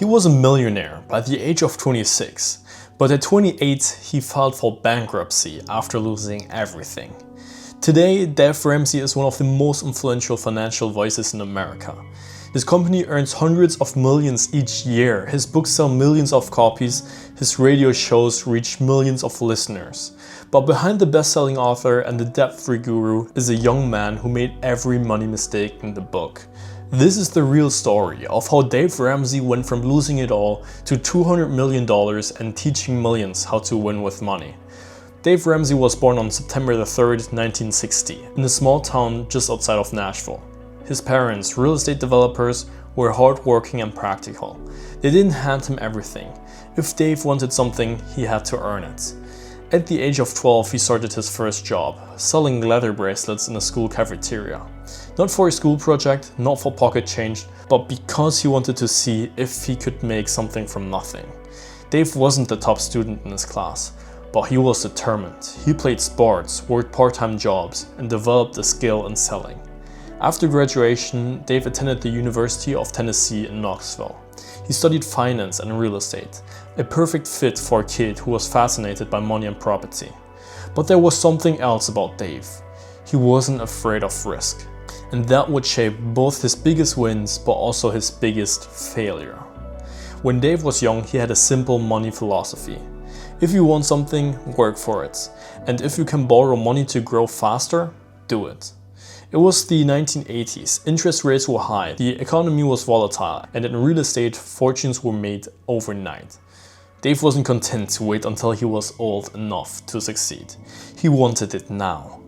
He was a millionaire by the age of 26, but at 28 he filed for bankruptcy after losing everything. Today, Dave Ramsey is one of the most influential financial voices in America. His company earns hundreds of millions each year, his books sell millions of copies, his radio shows reach millions of listeners. But behind the best-selling author and the debt-free guru is a young man who made every money mistake in the book. This is the real story of how Dave Ramsey went from losing it all to $200 million and teaching millions how to win with money. Dave Ramsey was born on September 3rd, 1960, in a small town just outside of Nashville. His parents, real estate developers, were hardworking and practical. They didn't hand him everything. If Dave wanted something, he had to earn it. At the age of 12, he started his first job, selling leather bracelets in a school cafeteria. Not for a school project, not for pocket change, but because he wanted to see if he could make something from nothing. Dave wasn't the top student in his class, but he was determined. He played sports, worked part-time jobs, and developed a skill in selling. After graduation, Dave attended the University of Tennessee in Knoxville. He studied finance and real estate, a perfect fit for a kid who was fascinated by money and property. But there was something else about Dave. He wasn't afraid of risk, and that would shape both his biggest wins but also his biggest failure. When Dave was young, he had a simple money philosophy. If you want something, work for it, and if you can borrow money to grow faster, do it. It was the 1980s, interest rates were high, the economy was volatile, and in real estate, fortunes were made overnight. Dave wasn't content to wait until he was old enough to succeed. He wanted it now.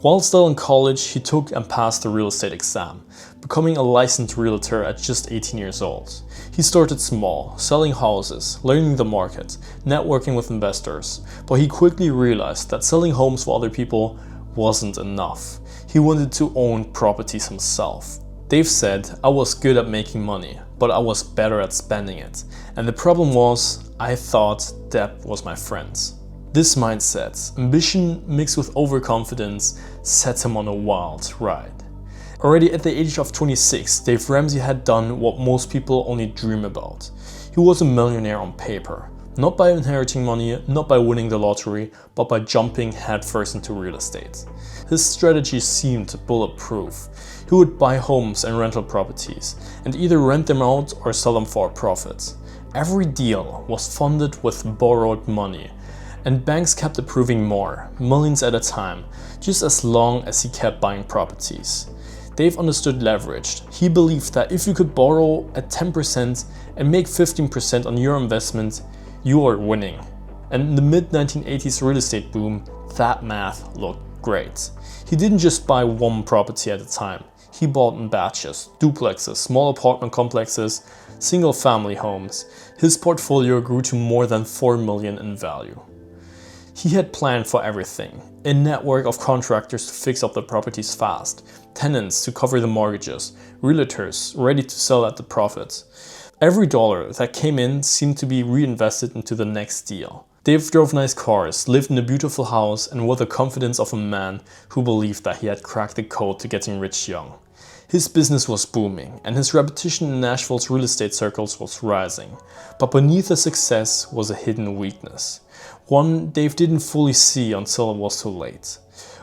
While still in college, he took and passed the real estate exam, becoming a licensed realtor at just 18 years old. He started small, selling houses, learning the market, networking with investors, but he quickly realized that selling homes for other people wasn't enough. He wanted to own properties himself. Dave said, "I was good at making money, but I was better at spending it. And the problem was, I thought debt was my friend." This mindset, ambition mixed with overconfidence, set him on a wild ride. Already at the age of 26, Dave Ramsey had done what most people only dream about. He was a millionaire on paper. Not by inheriting money, not by winning the lottery, but by jumping headfirst into real estate. His strategy seemed bulletproof. He would buy homes and rental properties, and either rent them out or sell them for a profit. Every deal was funded with borrowed money, and banks kept approving more, millions at a time, just as long as he kept buying properties. Dave understood leverage. He believed that if you could borrow at 10% and make 15% on your investment, you are winning. And in the mid-1980s real estate boom, that math looked great. He didn't just buy one property at a time. He bought in batches, duplexes, small apartment complexes, single-family homes. His portfolio grew to more than $4 million in value. He had planned for everything. A network of contractors to fix up the properties fast, tenants to cover the mortgages, realtors ready to sell at the profit. Every dollar that came in seemed to be reinvested into the next deal. Dave drove nice cars, lived in a beautiful house, and with the confidence of a man who believed that he had cracked the code to getting rich young. His business was booming, and his reputation in Nashville's real estate circles was rising. But beneath the success was a hidden weakness. One Dave didn't fully see until it was too late.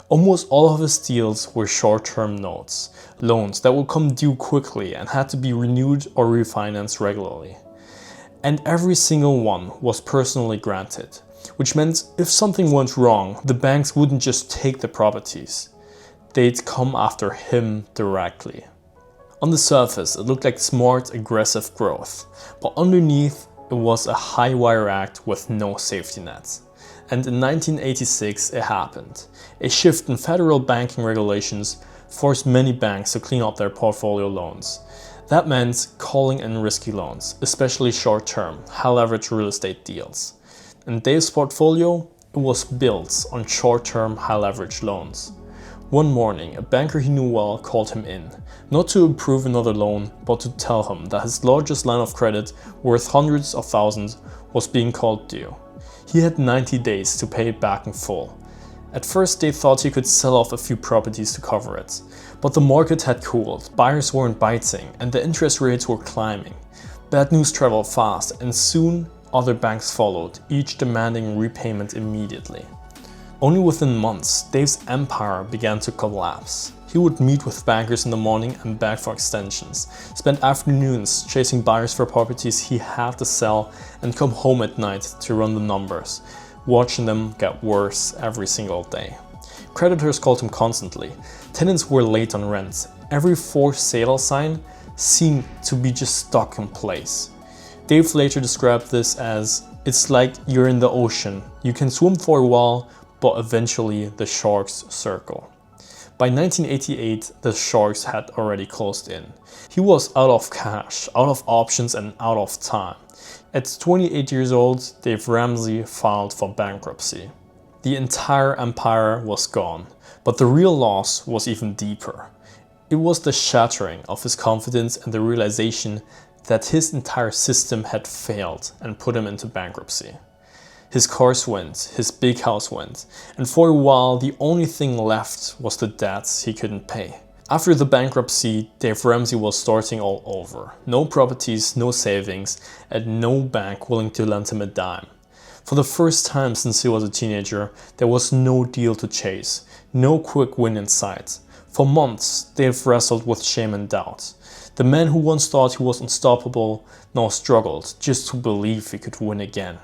Almost all of his deals were short-term notes, loans that would come due quickly and had to be renewed or refinanced regularly. And every single one was personally granted, which meant if something went wrong, the banks wouldn't just take the properties. They'd come after him directly. On the surface, it looked like smart, aggressive growth, but underneath, it was a high-wire act with no safety net. And in 1986, it happened. A shift in federal banking regulations forced many banks to clean up their portfolio loans. That meant calling in risky loans, especially short-term, high-leverage real estate deals. In Dave's portfolio, it was built on short-term, high-leverage loans. One morning, a banker he knew well called him in, not to approve another loan, but to tell him that his largest line of credit, worth hundreds of thousands, was being called due. He had 90 days to pay it back in full. At first, they thought he could sell off a few properties to cover it. But the market had cooled, buyers weren't biting, and the interest rates were climbing. Bad news traveled fast, and soon other banks followed, each demanding repayment immediately. Only within months, Dave's empire began to collapse. He would meet with bankers in the morning and beg for extensions, spend afternoons chasing buyers for properties he had to sell, and come home at night to run the numbers, watching them get worse every single day. Creditors called him constantly. Tenants were late on rent. Every for sale sign seemed to be just stuck in place. Dave later described this as, "It's like you're in the ocean. You can swim for a while, but eventually the sharks circle." By 1988, the sharks had already closed in. He was out of cash, out of options, and out of time. At 28 years old, Dave Ramsey filed for bankruptcy. The entire empire was gone, but the real loss was even deeper. It was the shattering of his confidence and the realization that his entire system had failed and put him into bankruptcy. His cars went, his big house went, and for a while the only thing left was the debts he couldn't pay. After the bankruptcy, Dave Ramsey was starting all over. No properties, no savings, and no bank willing to lend him a dime. For the first time since he was a teenager, there was no deal to chase, no quick win in sight. For months, Dave wrestled with shame and doubt. The man who once thought he was unstoppable now struggled just to believe he could win again.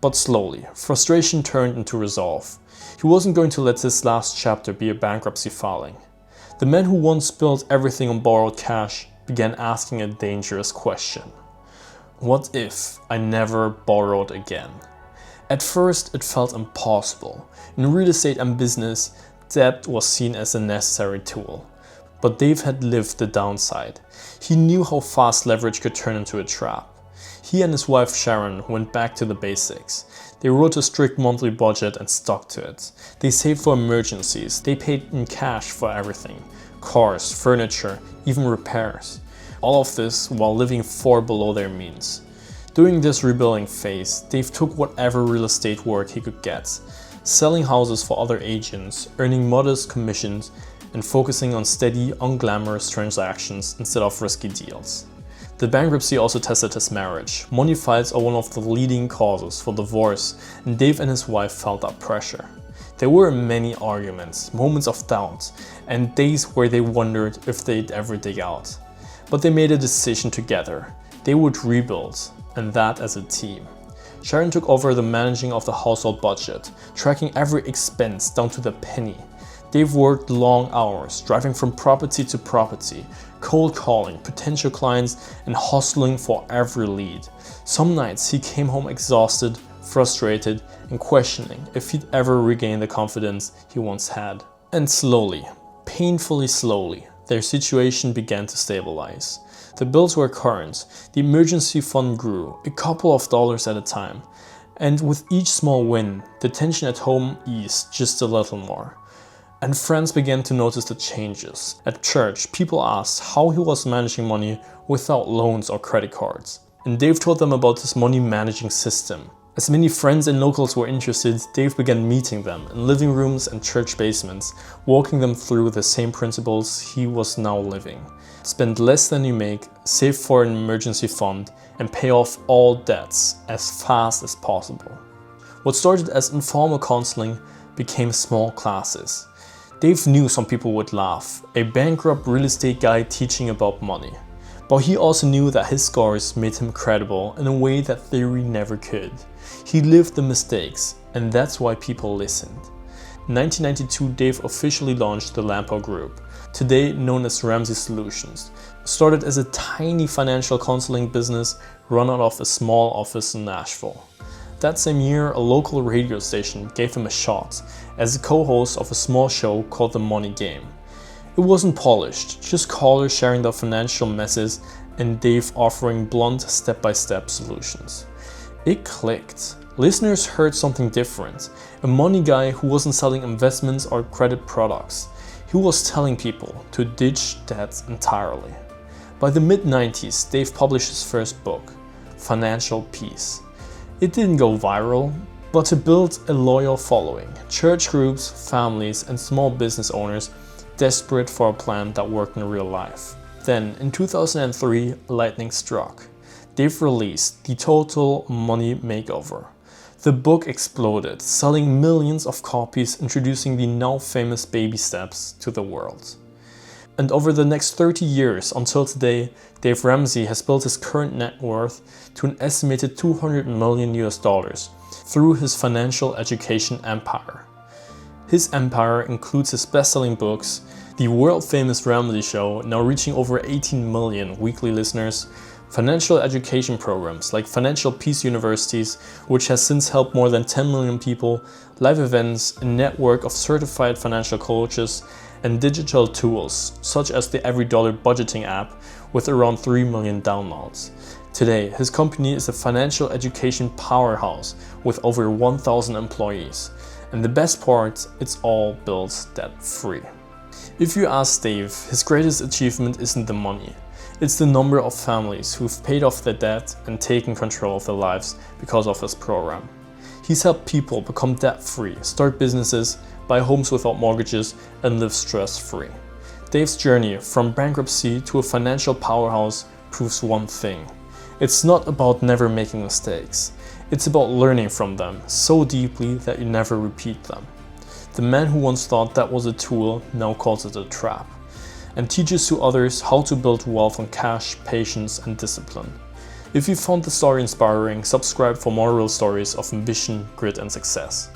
But slowly, frustration turned into resolve. He wasn't going to let this last chapter be a bankruptcy filing. The man who once built everything on borrowed cash began asking a dangerous question. What if I never borrowed again? At first, it felt impossible. In real estate and business, debt was seen as a necessary tool. But Dave had lived the downside. He knew how fast leverage could turn into a trap. He and his wife Sharon went back to the basics. They wrote a strict monthly budget and stuck to it. They saved for emergencies. They paid in cash for everything. Cars, furniture, even repairs. All of this while living far below their means. During this rebuilding phase, Dave took whatever real estate work he could get, selling houses for other agents, earning modest commissions, and focusing on steady, unglamorous transactions instead of risky deals. The bankruptcy also tested his marriage. Money fights are one of the leading causes for divorce, and Dave and his wife felt that pressure. There were many arguments, moments of doubt, and days where they wondered if they'd ever dig out. But they made a decision together. They would rebuild, and that as a team. Sharon took over the managing of the household budget, tracking every expense down to the penny. Dave worked long hours, driving from property to property, cold calling potential clients and hustling for every lead. Some nights he came home exhausted, frustrated, and questioning if he'd ever regain the confidence he once had. And slowly, painfully slowly, their situation began to stabilize. The bills were current, the emergency fund grew, a couple of dollars at a time. And with each small win, the tension at home eased just a little more. And friends began to notice the changes. At church, people asked how he was managing money without loans or credit cards. And Dave told them about his money managing system. As many friends and locals were interested, Dave began meeting them in living rooms and church basements, walking them through the same principles he was now living. Spend less than you make, save for an emergency fund, and pay off all debts as fast as possible. What started as informal counseling became small classes. Dave knew some people would laugh, a bankrupt real estate guy teaching about money. But he also knew that his scars made him credible in a way that theory never could. He lived the mistakes, and that's why people listened. In 1992, Dave officially launched the Lampo Group, today known as Ramsey Solutions. Started as a tiny financial counseling business run out of a small office in Nashville. That same year, a local radio station gave him a shot as a co-host of a small show called The Money Game. It wasn't polished, just callers sharing their financial messes and Dave offering blunt step-by-step solutions. It clicked. Listeners heard something different. A money guy who wasn't selling investments or credit products. He was telling people to ditch debt entirely. By the mid-90s, Dave published his first book, Financial Peace. It didn't go viral, but it built a loyal following. Church groups, families, and small business owners desperate for a plan that worked in real life. Then, in 2003, lightning struck. they've released The Total Money Makeover. The book exploded, selling millions of copies, introducing the now famous baby steps to the world. And over the next 30 years until today, Dave Ramsey has built his current net worth to an estimated $200 million through his financial education empire. His empire includes his best-selling books, the world-famous Ramsey Show, now reaching over 18 million weekly listeners, financial education programs like Financial Peace Universities, which has since helped more than 10 million people, live events, a network of certified financial coaches, and digital tools such as the Every Dollar budgeting app with around 3 million downloads. Today, his company is a financial education powerhouse with over 1,000 employees. And the best part, it's all built debt-free. If you ask Dave, his greatest achievement isn't the money. It's the number of families who've paid off their debt and taken control of their lives because of his program. He's helped people become debt-free, start businesses, buy homes without mortgages, and live stress-free. Dave's journey from bankruptcy to a financial powerhouse proves one thing. It's not about never making mistakes. It's about learning from them so deeply that you never repeat them. The man who once thought that was a tool now calls it a trap, and teaches to others how to build wealth on cash, patience, and discipline. If you found the story inspiring, subscribe for more real stories of ambition, grit, and success.